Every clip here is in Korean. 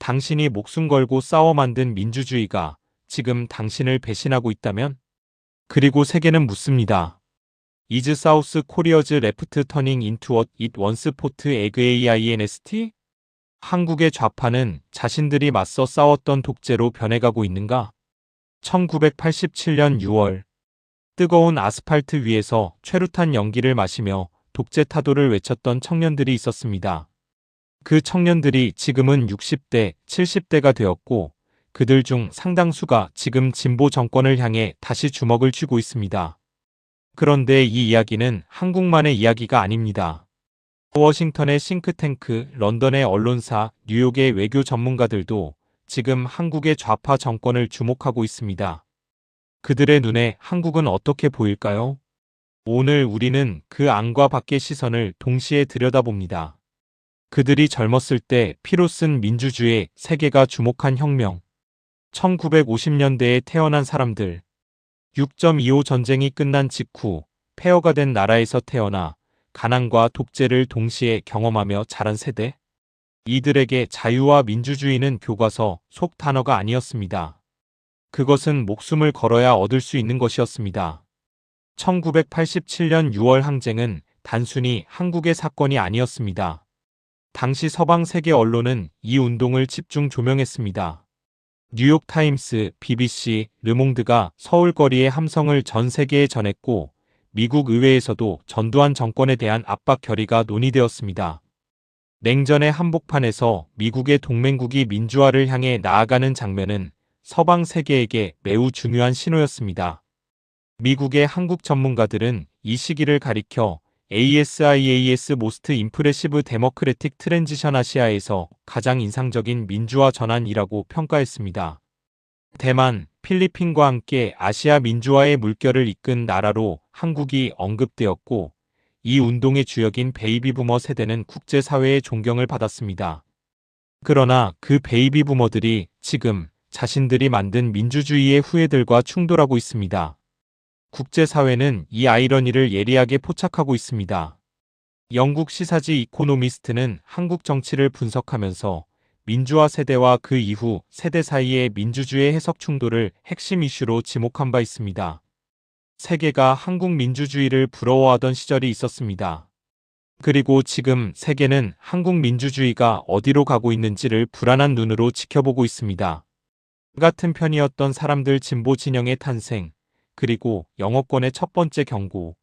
당신이 목숨 걸고 싸워 만든 민주주의가 지금 당신을 배신하고 있다면? 그리고 세계는 묻습니다. Is South Korea's left turning into what it once fought against? 한국의 좌파는 자신들이 맞서 싸웠던 독재로 변해가고 있는가? 1987년 6월 뜨거운 아스팔트 위에서 최루탄 연기를 마시며 독재 타도를 외쳤던 청년들이 있었습니다. 그 청년들이 지금은 60대, 70대가 되었고 그들 중 상당수가 지금 진보 정권을 향해 다시 주먹을 쥐고 있습니다. 그런데 이 이야기는 한국만의 이야기가 아닙니다. 워싱턴의 싱크탱크, 런던의 언론사, 뉴욕의 외교 전문가들도 지금 한국의 좌파 정권을 주목하고 있습니다. 그들의 눈에 한국은 어떻게 보일까요? 오늘 우리는 그 안과 밖의 시선을 동시에 들여다봅니다. 그들이 젊었을 때 피로 쓴 민주주의에 세계가 주목한 혁명. 1950년대에 태어난 사람들. 6.25 전쟁이 끝난 직후 폐허가 된 나라에서 태어나 가난과 독재를 동시에 경험하며 자란 세대. 이들에게 자유와 민주주의는 교과서 속 단어가 아니었습니다. 그것은 목숨을 걸어야 얻을 수 있는 것이었습니다. 1987년 6월 항쟁은 단순히 한국의 사건이 아니었습니다. 당시 서방 세계 언론은 이 운동을 집중 조명했습니다. 뉴욕타임스, BBC, 르몽드가 서울 거리의 함성을 전 세계에 전했고 미국 의회에서도 전두환 정권에 대한 압박 결의가 논의되었습니다. 냉전의 한복판에서 미국의 동맹국이 민주화를 향해 나아가는 장면은 서방 세계에게 매우 중요한 신호였습니다. 미국의 한국 전문가들은 이 시기를 가리켜 ASIAS Most Impressive Democratic Transition 아시아에서 가장 인상적인 민주화 전환이라고 평가했습니다. 대만, 필리핀과 함께 아시아 민주화의 물결을 이끈 나라로 한국이 언급되었고 이 운동의 주역인 베이비부머 세대는 국제사회의 존경을 받았습니다. 그러나 그 베이비부머들이 지금 자신들이 만든 민주주의의 후예들과 충돌하고 있습니다. 국제사회는 이 아이러니를 예리하게 포착하고 있습니다. 영국 시사지 이코노미스트는 한국 정치를 분석하면서 민주화 세대와 그 이후 세대 사이의 민주주의 해석 충돌을 핵심 이슈로 지목한 바 있습니다. 세계가 한국 민주주의를 부러워하던 시절이 있었습니다. 그리고 지금 세계는 한국 민주주의가 어디로 가고 있는지를 불안한 눈으로 지켜보고 있습니다. 같은 편이었던 사람들 진보 진영의 탄생, 그리고 영어권의 첫 번째 경고.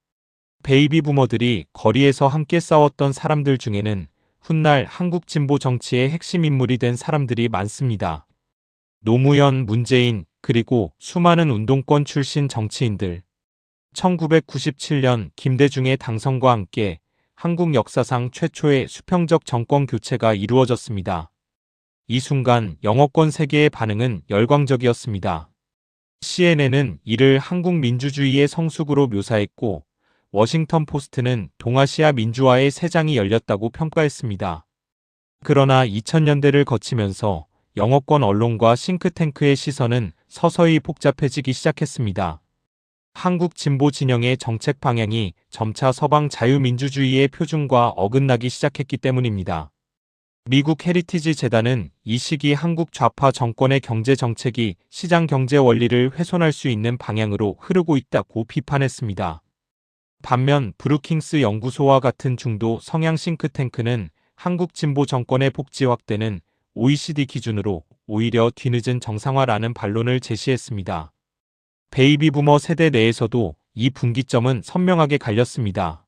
베이비 부머들이 거리에서 함께 싸웠던 사람들 중에는 훗날 한국 진보 정치의 핵심 인물이 된 사람들이 많습니다. 노무현, 문재인, 그리고 수많은 운동권 출신 정치인들. 1997년 김대중의 당선과 함께 한국 역사상 최초의 수평적 정권 교체가 이루어졌습니다. 이 순간 영어권 세계의 반응은 열광적이었습니다. CNN은 이를 한국 민주주의의 성숙으로 묘사했고 워싱턴 포스트는 동아시아 민주화의 새 장이 열렸다고 평가했습니다. 그러나 2000년대를 거치면서 영어권 언론과 싱크탱크의 시선은 서서히 복잡해지기 시작했습니다. 한국 진보 진영의 정책 방향이 점차 서방 자유민주주의의 표준과 어긋나기 시작했기 때문입니다. 미국 헤리티지 재단은 이 시기 한국 좌파 정권의 경제 정책이 시장 경제 원리를 훼손할 수 있는 방향으로 흐르고 있다고 비판했습니다. 반면 브루킹스 연구소와 같은 중도 성향 싱크탱크는 한국 진보 정권의 복지 확대는 OECD 기준으로 오히려 뒤늦은 정상화라는 반론을 제시했습니다. 베이비 부머 세대 내에서도 이 분기점은 선명하게 갈렸습니다.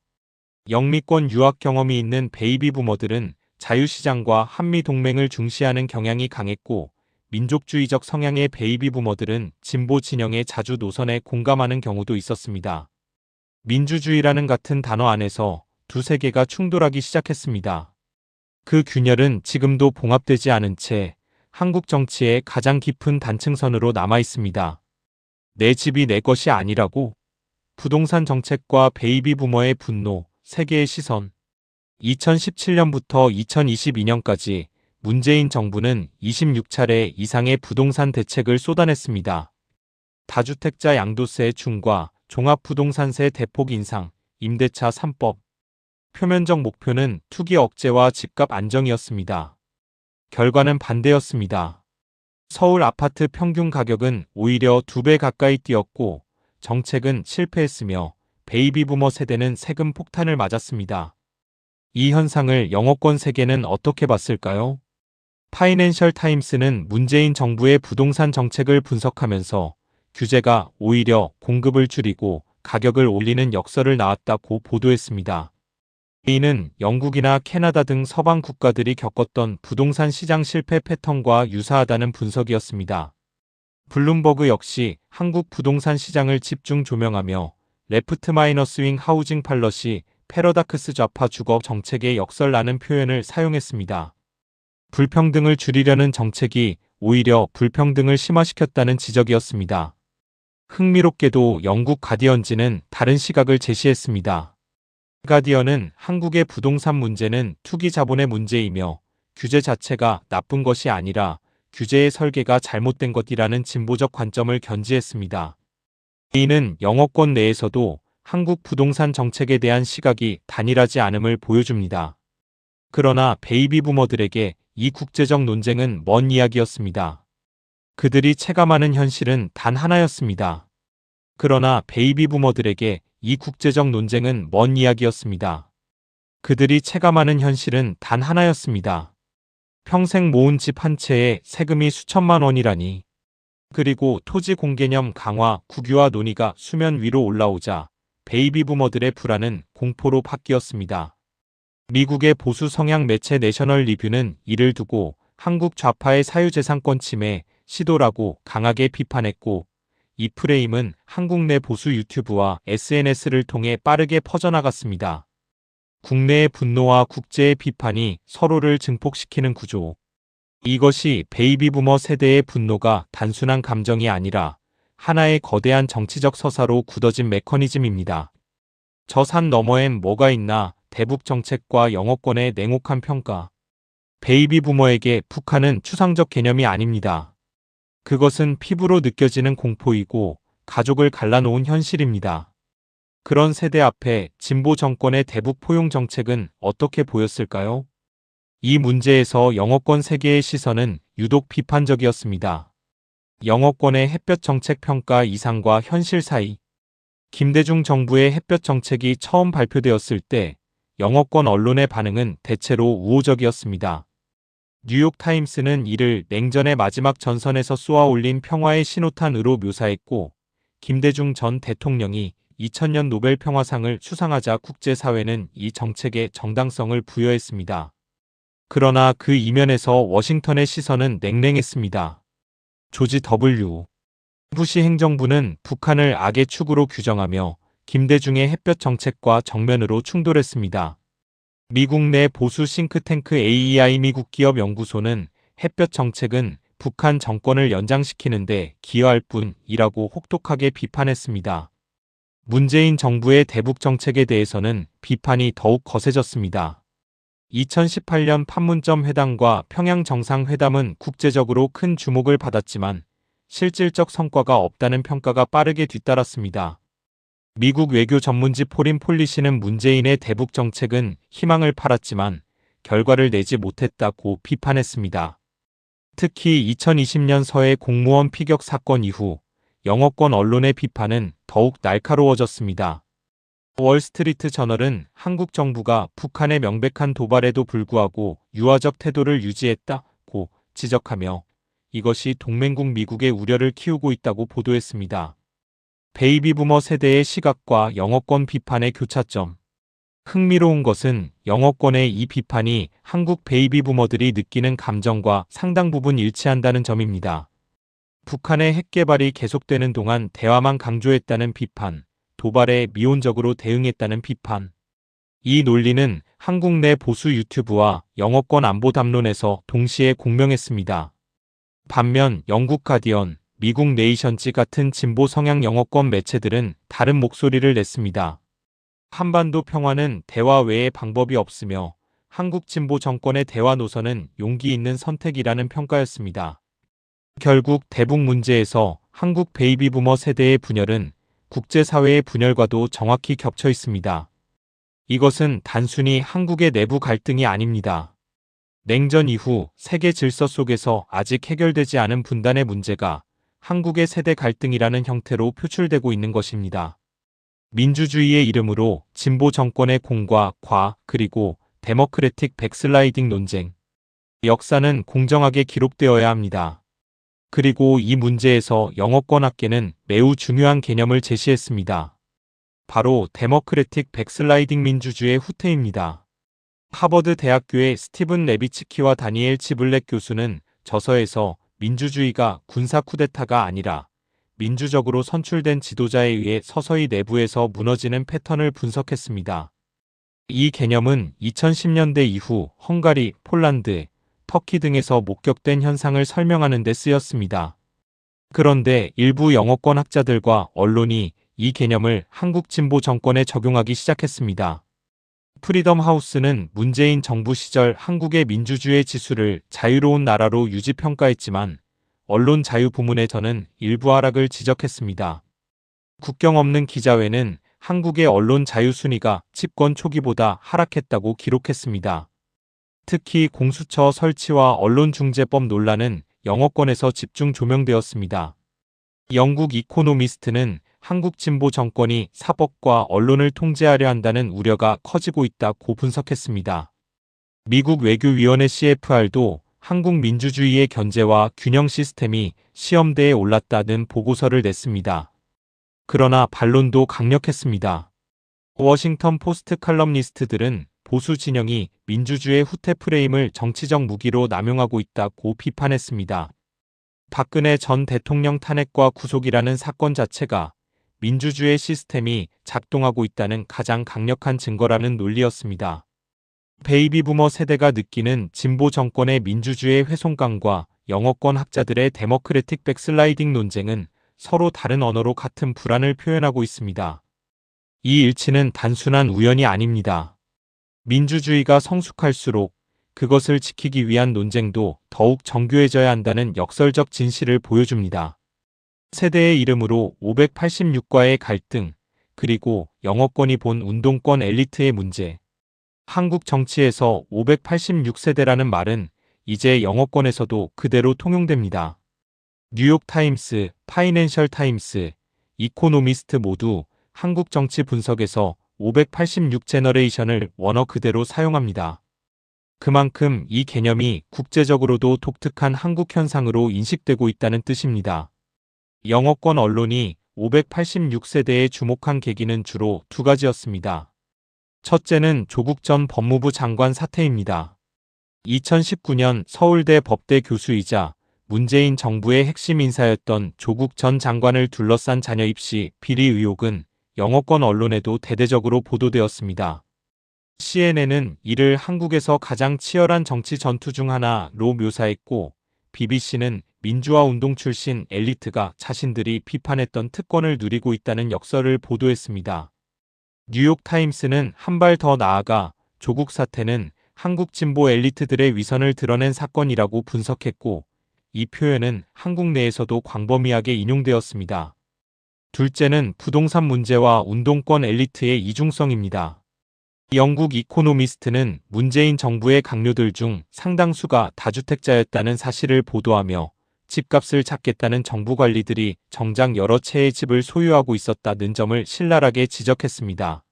영미권 유학 경험이 있는 베이비 부머들은 자유시장과 한미동맹을 중시하는 경향이 강했고 민족주의적 성향의 베이비 부머들은 진보 진영의 자주 노선에 공감하는 경우도 있었습니다. 민주주의라는 같은 단어 안에서 두 세계가 충돌하기 시작했습니다. 그 균열은 지금도 봉합되지 않은 채 한국 정치의 가장 깊은 단층선으로 남아 있습니다. 내 집이 내 것이 아니라고? 부동산 정책과 베이비 부머의 분노, 세계의 시선. 2017년부터 2022년까지 문재인 정부는 26차례 이상의 부동산 대책을 쏟아냈습니다. 다주택자 양도세 중과 종합부동산세 대폭 인상, 임대차 3법. 표면적 목표는 투기 억제와 집값 안정이었습니다. 결과는 반대였습니다. 서울 아파트 평균 가격은 오히려 2배 가까이 뛰었고 정책은 실패했으며 베이비부머 세대는 세금 폭탄을 맞았습니다. 이 현상을 영어권 세계는 어떻게 봤을까요? 파이낸셜 타임스는 문재인 정부의 부동산 정책을 분석하면서 규제가 오히려 공급을 줄이고 가격을 올리는 역설을 낳았다고 보도했습니다. 이는 영국이나 캐나다 등 서방 국가들이 겪었던 부동산 시장 실패 패턴과 유사하다는 분석이었습니다. 블룸버그 역시 한국 부동산 시장을 집중 조명하며 레프트 마이너스 윙 하우징 팔러시 패러닥스 좌파 주거 정책의 역설라는 표현을 사용했습니다. 불평등을 줄이려는 정책이 오히려 불평등을 심화시켰다는 지적이었습니다. 흥미롭게도 영국 가디언지는 다른 시각을 제시했습니다. 가디언은 한국의 부동산 문제는 투기 자본의 문제이며 규제 자체가 나쁜 것이 아니라 규제의 설계가 잘못된 것이라는 진보적 관점을 견지했습니다. 이는 영어권 내에서도 한국 부동산 정책에 대한 시각이 단일하지 않음을 보여줍니다. 그러나 베이비 부머들에게 이 국제적 논쟁은 먼 이야기였습니다. 그들이 체감하는 현실은 단 하나였습니다. 그러나 베이비 부머들에게 이 국제적 논쟁은 먼 이야기였습니다. 그들이 체감하는 현실은 단 하나였습니다. 평생 모은 집 한 채에 세금이 수천만 원이라니. 그리고 토지 공개념 강화, 국유화 논의가 수면 위로 올라오자 베이비 부머들의 불안은 공포로 바뀌었습니다. 미국의 보수 성향 매체 내셔널 리뷰는 이를 두고 한국 좌파의 사유재산권 침해 시도라고 강하게 비판했고, 이 프레임은 한국 내 보수 유튜브와 SNS를 통해 빠르게 퍼져나갔습니다. 국내의 분노와 국제의 비판이 서로를 증폭시키는 구조. 이것이 베이비 부머 세대의 분노가 단순한 감정이 아니라 하나의 거대한 정치적 서사로 굳어진 메커니즘입니다. 저 산 너머엔 뭐가 있나? 대북 정책과 영어권의 냉혹한 평가. 베이비 부머에게 북한은 추상적 개념이 아닙니다. 그것은 피부로 느껴지는 공포이고 가족을 갈라놓은 현실입니다. 그런 세대 앞에 진보 정권의 대북 포용 정책은 어떻게 보였을까요? 이 문제에서 영어권 세계의 시선은 유독 비판적이었습니다. 영어권의 햇볕 정책 평가 이상과 현실 사이. 김대중 정부의 햇볕 정책이 처음 발표되었을 때 영어권 언론의 반응은 대체로 우호적이었습니다. 뉴욕타임스는 이를 냉전의 마지막 전선에서 쏘아올린 평화의 신호탄으로 묘사했고, 김대중 전 대통령이 2000년 노벨 평화상을 수상하자 국제사회는 이 정책에 정당성을 부여했습니다. 그러나 그 이면에서 워싱턴의 시선은 냉랭했습니다. 조지 W. 부시 행정부는 북한을 악의 축으로 규정하며 김대중의 햇볕 정책과 정면으로 충돌했습니다. 미국 내 보수 싱크탱크 AEI 미국 기업 연구소는 햇볕 정책은 북한 정권을 연장시키는데 기여할 뿐이라고 혹독하게 비판했습니다. 문재인 정부의 대북 정책에 대해서는 비판이 더욱 거세졌습니다. 2018년 판문점 회담과 평양 정상회담은 국제적으로 큰 주목을 받았지만 실질적 성과가 없다는 평가가 빠르게 뒤따랐습니다. 미국 외교 전문지 포린 폴리시는 문재인의 대북 정책은 희망을 팔았지만 결과를 내지 못했다고 비판했습니다. 특히 2020년 서해 공무원 피격 사건 이후 영어권 언론의 비판은 더욱 날카로워졌습니다. 월스트리트 저널은 한국 정부가 북한의 명백한 도발에도 불구하고 유화적 태도를 유지했다고 지적하며 이것이 동맹국 미국의 우려를 키우고 있다고 보도했습니다. 베이비 부머 세대의 시각과 영어권 비판의 교차점. 흥미로운 것은 영어권의 이 비판이 한국 베이비 부머들이 느끼는 감정과 상당 부분 일치한다는 점입니다. 북한의 핵 개발이 계속되는 동안 대화만 강조했다는 비판, 도발에 미온적으로 대응했다는 비판. 이 논리는 한국 내 보수 유튜브와 영어권 안보 담론에서 동시에 공명했습니다. 반면 영국 가디언, 미국 네이션지 같은 진보 성향 영어권 매체들은 다른 목소리를 냈습니다. 한반도 평화는 대화 외에 방법이 없으며 한국 진보 정권의 대화 노선은 용기 있는 선택이라는 평가였습니다. 결국 대북 문제에서 한국 베이비 부머 세대의 분열은 국제사회의 분열과도 정확히 겹쳐 있습니다. 이것은 단순히 한국의 내부 갈등이 아닙니다. 냉전 이후 세계 질서 속에서 아직 해결되지 않은 분단의 문제가 한국의 세대 갈등이라는 형태로 표출되고 있는 것입니다. 민주주의의 이름으로 진보 정권의 공과 과 그리고 데모크래틱 백슬라이딩 논쟁. 역사는 공정하게 기록되어야 합니다. 그리고 이 문제에서 영어권 학계는 매우 중요한 개념을 제시했습니다. 바로 데모크래틱 백슬라이딩 민주주의의 후퇴입니다. 하버드 대학교의 스티븐 레비츠키와 다니엘 치블렉 교수는 저서에서 민주주의가 군사 쿠데타가 아니라 민주적으로 선출된 지도자에 의해 서서히 내부에서 무너지는 패턴을 분석했습니다. 이 개념은 2010년대 이후 헝가리, 폴란드, 터키 등에서 목격된 현상을 설명하는 데 쓰였습니다. 그런데 일부 영어권 학자들과 언론이 이 개념을 한국 진보 정권에 적용하기 시작했습니다. 프리덤 하우스는 문재인 정부 시절 한국의 민주주의 지수를 자유로운 나라로 유지평가했지만 언론 자유 부문에서는 일부 하락을 지적했습니다. 국경 없는 기자회는 한국의 언론 자유 순위가 집권 초기보다 하락했다고 기록했습니다. 특히 공수처 설치와 언론중재법 논란은 영어권에서 집중 조명되었습니다. 영국 이코노미스트는 한국 진보 정권이 사법과 언론을 통제하려 한다는 우려가 커지고 있다고 분석했습니다. 미국 외교위원회 CFR도 한국 민주주의의 견제와 균형 시스템이 시험대에 올랐다는 보고서를 냈습니다. 그러나 반론도 강력했습니다. 워싱턴 포스트 칼럼니스트들은 보수 진영이 민주주의 후퇴 프레임을 정치적 무기로 남용하고 있다고 비판했습니다. 박근혜 전 대통령 탄핵과 구속이라는 사건 자체가 민주주의 시스템이 작동하고 있다는 가장 강력한 증거라는 논리였습니다. 베이비 부머 세대가 느끼는 진보 정권의 민주주의 훼손감과 영어권 학자들의 데모크래틱 백슬라이딩 논쟁은 서로 다른 언어로 같은 불안을 표현하고 있습니다. 이 일치는 단순한 우연이 아닙니다. 민주주의가 성숙할수록 그것을 지키기 위한 논쟁도 더욱 정교해져야 한다는 역설적 진실을 보여줍니다. 세대의 이름으로 586과의 갈등, 그리고 영어권이 본 운동권 엘리트의 문제. 한국 정치에서 586세대라는 말은 이제 영어권에서도 그대로 통용됩니다. 뉴욕타임스, 파이낸셜 타임스, 이코노미스트 모두 한국 정치 분석에서 586 제너레이션을 원어 그대로 사용합니다. 그만큼 이 개념이 국제적으로도 독특한 한국 현상으로 인식되고 있다는 뜻입니다. 영어권 언론이 586세대에 주목한 계기는 주로 두 가지였습니다. 첫째는 조국 전 법무부 장관 사태입니다. 2019년 서울대 법대 교수이자 문재인 정부의 핵심 인사였던 조국 전 장관을 둘러싼 자녀 입시 비리 의혹은 영어권 언론에도 대대적으로 보도되었습니다. CNN은 이를 한국에서 가장 치열한 정치 전투 중 하나로 묘사했고, BBC는 민주화 운동 출신 엘리트가 자신들이 비판했던 특권을 누리고 있다는 역설을 보도했습니다. 뉴욕타임스는 한 발 더 나아가 조국 사태는 한국 진보 엘리트들의 위선을 드러낸 사건이라고 분석했고, 이 표현은 한국 내에서도 광범위하게 인용되었습니다. 둘째는 부동산 문제와 운동권 엘리트의 이중성입니다. 영국 이코노미스트는 문재인 정부의 강요들 중 상당수가 다주택자였다는 사실을 보도하며 집값을 잡겠다는 정부 관리들이 정작 여러 채의 집을 소유하고 있었다는 점을 신랄하게 지적했습니다.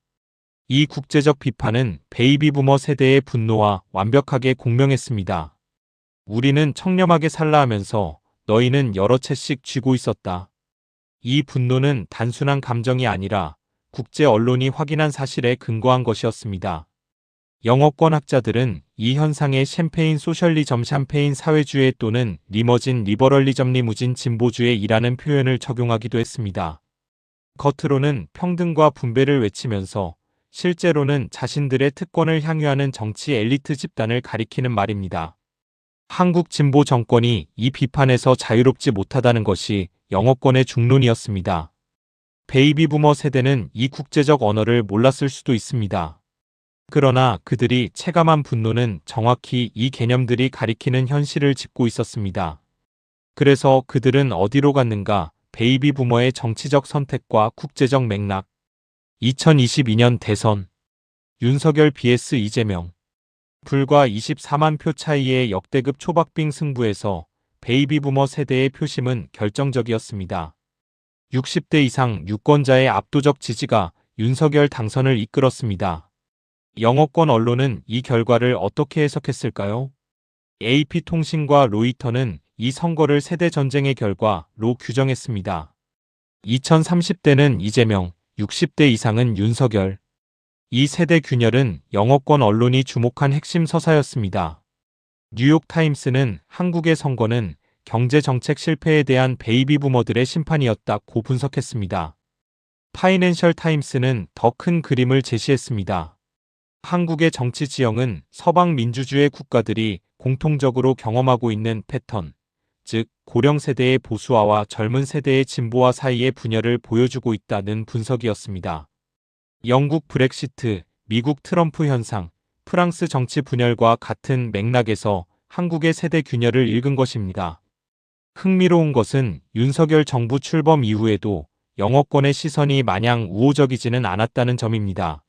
이 국제적 비판은 베이비 부머 세대의 분노와 완벽하게 공명했습니다. 우리는 청렴하게 살라 하면서 너희는 여러 채씩 쥐고 있었다. 이 분노는 단순한 감정이 아니라 국제 언론이 확인한 사실에 근거한 것이었습니다. 영어권 학자들은 이 현상에 샴페인 소셜리즘 샴페인 사회주의 또는 리머진 리버럴리즘 리무진 진보주의라는 표현을 적용하기도 했습니다. 겉으로는 평등과 분배를 외치면서 실제로는 자신들의 특권을 향유하는 정치 엘리트 집단을 가리키는 말입니다. 한국 진보 정권이 이 비판에서 자유롭지 못하다는 것이 영어권의 중론이었습니다. 베이비 부머 세대는 이 국제적 언어를 몰랐을 수도 있습니다. 그러나 그들이 체감한 분노는 정확히 이 개념들이 가리키는 현실을 짚고 있었습니다. 그래서 그들은 어디로 갔는가? 베이비 부머의 정치적 선택과 국제적 맥락. 2022년 대선 윤석열 vs 이재명. 불과 24만 표 차이의 역대급 초박빙 승부에서 베이비부머 세대의 표심은 결정적이었습니다. 60대 이상 유권자의 압도적 지지가 윤석열 당선을 이끌었습니다. 영어권 언론은 이 결과를 어떻게 해석했을까요? AP통신과 로이터는 이 선거를 세대 전쟁의 결과로 규정했습니다. 2030대는 이재명, 60대 이상은 윤석열. 이 세대 균열은 영어권 언론이 주목한 핵심 서사였습니다. 뉴욕타임스는 한국의 선거는 경제정책 실패에 대한 베이비부머들의 심판이었다고 분석했습니다. 파이낸셜 타임스는 더 큰 그림을 제시했습니다. 한국의 정치 지형은 서방 민주주의 국가들이 공통적으로 경험하고 있는 패턴, 즉 고령 세대의 보수화와 젊은 세대의 진보화 사이의 분열을 보여주고 있다는 분석이었습니다. 영국 브렉시트, 미국 트럼프 현상, 프랑스 정치 분열과 같은 맥락에서 한국의 세대 균열을 읽은 것입니다. 흥미로운 것은 윤석열 정부 출범 이후에도 영어권의 시선이 마냥 우호적이지는 않았다는 점입니다.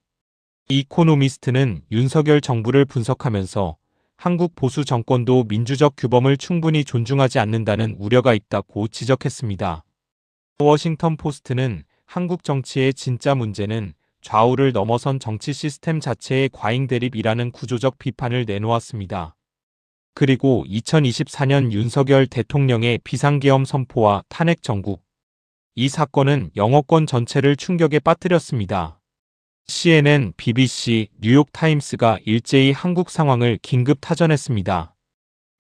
이코노미스트는 윤석열 정부를 분석하면서 한국 보수 정권도 민주적 규범을 충분히 존중하지 않는다는 우려가 있다고 지적했습니다. 워싱턴 포스트는 한국 정치의 진짜 문제는 좌우를 넘어선 정치 시스템 자체의 과잉 대립이라는 구조적 비판을 내놓았습니다. 그리고 2024년 윤석열 대통령의 비상계엄 선포와 탄핵 정국. 이 사건은 영어권 전체를 충격에 빠뜨렸습니다. CNN, BBC, 뉴욕타임스가 일제히 한국 상황을 긴급 타전했습니다.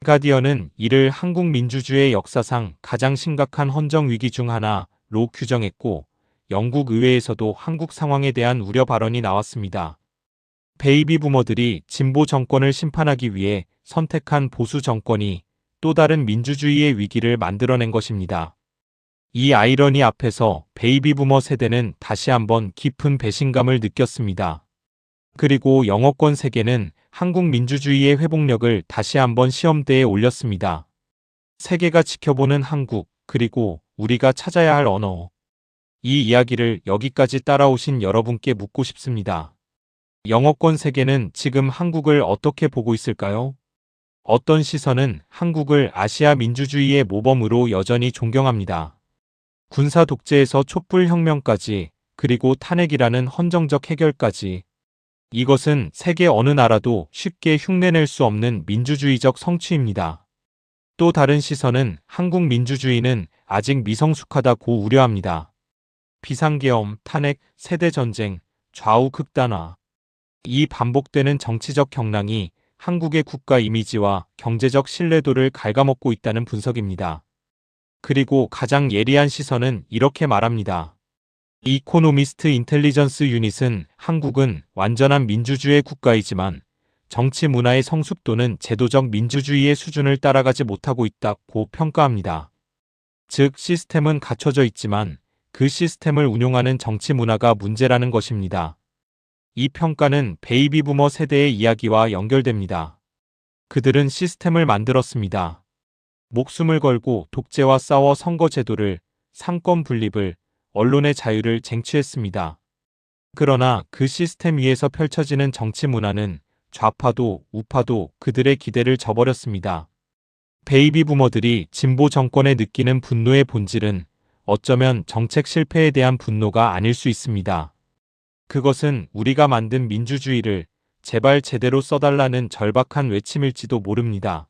가디언은 이를 한국 민주주의 역사상 가장 심각한 헌정 위기 중 하나로 규정했고, 영국 의회에서도 한국 상황에 대한 우려 발언이 나왔습니다. 베이비부머들이 진보 정권을 심판하기 위해 선택한 보수 정권이 또 다른 민주주의의 위기를 만들어낸 것입니다. 이 아이러니 앞에서 베이비부머 세대는 다시 한번 깊은 배신감을 느꼈습니다. 그리고 영어권 세계는 한국 민주주의의 회복력을 다시 한번 시험대에 올렸습니다. 세계가 지켜보는 한국, 그리고 우리가 찾아야 할 언어. 이 이야기를 여기까지 따라오신 여러분께 묻고 싶습니다. 영어권 세계는 지금 한국을 어떻게 보고 있을까요? 어떤 시선은 한국을 아시아 민주주의의 모범으로 여전히 존경합니다. 군사 독재에서 촛불혁명까지, 그리고 탄핵이라는 헌정적 해결까지. 이것은 세계 어느 나라도 쉽게 흉내낼 수 없는 민주주의적 성취입니다. 또 다른 시선은 한국 민주주의는 아직 미성숙하다고 우려합니다. 비상계엄, 탄핵, 세대전쟁, 좌우 극단화. 이 반복되는 정치적 경랑이 한국의 국가 이미지와 경제적 신뢰도를 갉아먹고 있다는 분석입니다. 그리고 가장 예리한 시선은 이렇게 말합니다. 이코노미스트 인텔리전스 유닛은 한국은 완전한 민주주의 국가이지만 정치 문화의 성숙도는 제도적 민주주의의 수준을 따라가지 못하고 있다고 평가합니다. 즉 시스템은 갖춰져 있지만 그 시스템을 운용하는 정치 문화가 문제라는 것입니다. 이 평가는 베이비부머 세대의 이야기와 연결됩니다. 그들은 시스템을 만들었습니다. 목숨을 걸고 독재와 싸워 선거제도를, 상권 분립을, 언론의 자유를 쟁취했습니다. 그러나 그 시스템 위에서 펼쳐지는 정치 문화는 좌파도 우파도 그들의 기대를 저버렸습니다. 베이비부머들이 진보 정권에 느끼는 분노의 본질은 어쩌면 정책 실패에 대한 분노가 아닐 수 있습니다. 그것은 우리가 만든 민주주의를 제발 제대로 써달라는 절박한 외침일지도 모릅니다.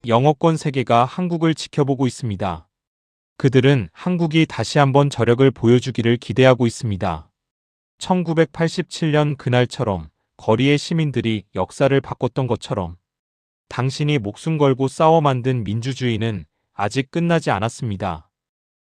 영어권 세계가 한국을 지켜보고 있습니다. 그들은 한국이 다시 한번 저력을 보여주기를 기대하고 있습니다. 1987년 그날처럼 거리의 시민들이 역사를 바꿨던 것처럼 당신이 목숨 걸고 싸워 만든 민주주의는 아직 끝나지 않았습니다.